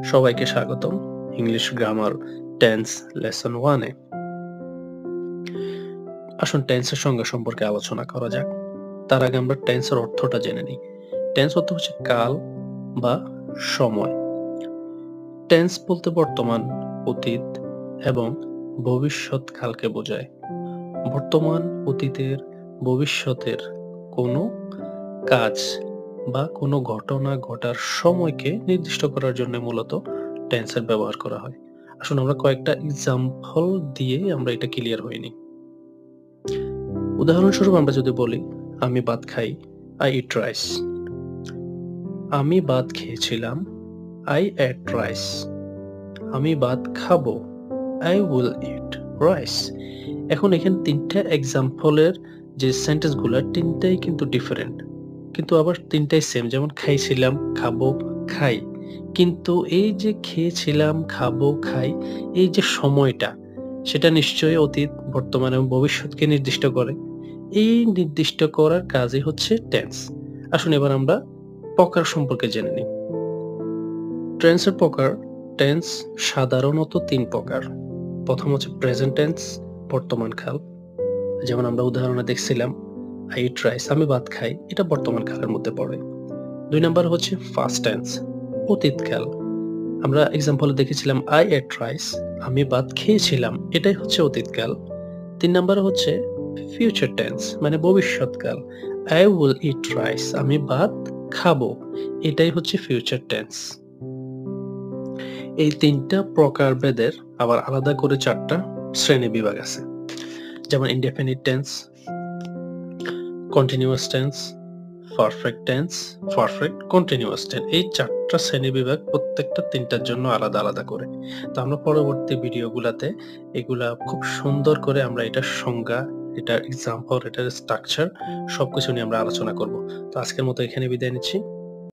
সবাইকে স্বাগতম English grammar tense lesson 1 এ। আসুন টেন্সের সংজ্ঞা সম্পর্কে আলোচনা করা যাক। তার আগে আমরা টেন্সের অর্থটা জেনে নিই। টেন্স অর্থ হচ্ছে কাল বা সময়। টেন্স বলতে বর্তমান, অতীত এবং ভবিষ্যৎ কালকে বোঝায়। বর্তমান, অতীতের, ভবিষ্যতের কোনো কাজ বা কোনো ঘটনা ঘটার সময়কে নির্দিষ্ট করার জন্য মূলত টেন্সের ব্যবহার করা হয়। আসুন আমরা কয়েকটা এক্সাম্পল দিয়ে আমরা এটা ক্লিয়ার হয়ে নিই। উদাহরণস্বরূপ আমরা যদি বলি, আমি ভাত খাই, I eat rice. আমি ভাত খেয়েছিলাম, I ate rice. আমি ভাত খাবো, I will eat rice. এখন এখানে ৩ টা এক্সাম্পলের যে সেন্টেন্স গুলা ৩ টাই কিন্তু ডিফারেন্ট। কিন্তু আবার ৩ টাই সেম, যেমন খাইছিলাম, খাবো, খাই। কিন্তু এই যে খেয়েছিলাম, খাবো, খাই, এই যে সময়টা সেটা নিশ্চয়ই অতীত, বর্তমান এবং ভবিষ্যৎকে নির্দিষ্ট করে। এই নির্দিষ্ট করার কাজই হচ্ছে টেন্স। আসুন এবার আমরা প্রকার সম্পর্কে জেনে নিই। টেন্সের প্রকার, টেন্স সাধারণত ৩ প্রকার। প্রথম হচ্ছে প্রেজেন্ট টেন্স, বর্তমান কাল। যেমন আমরা উদাহরণে দেখছিলাম, I eat rice, আমি ভাত খাই, এটা বর্তমান কালের মধ্যে পড়ে। ২ নাম্বার হচ্ছে ফার্স্ট টেন্স, অতীতকাল। আমরা এক্সাম্পলে দেখেছিলাম I ate rice, আমি ভাত খেয়েছিলাম, এটাই হচ্ছে অতীতকাল। ৩ নাম্বারে হচ্ছে ফিউচার টেন্স মানে ভবিষ্যৎকাল। I will eat rice, আমি ভাত খাবো, এটাই হচ্ছে ফিউচার টেন্স। এই ৩ টা প্রকারভেদের আবার আলাদা করে ৪ টা শ্রেণীবিভাগ আছে। যেমন indefinite tense, continuous tense, perfect tense, perfect continuous tense. এই ৪ টা শ্রেণীবিভাগ প্রত্যেকটা ৩ টার জন্য আলাদা, আলাদা করে। তো আমরা পরবর্তী ভিডিওগুলাতে এগুলা খুব সুন্দর করে আমরা এটার সংজ্ঞা, এটার এক্সাম্পল, এটার স্ট্রাকচার সবকিছু নিয়ে আমরা আলোচনা করব। তো আজকের মতো এখানে বিদায় নিচ্ছি।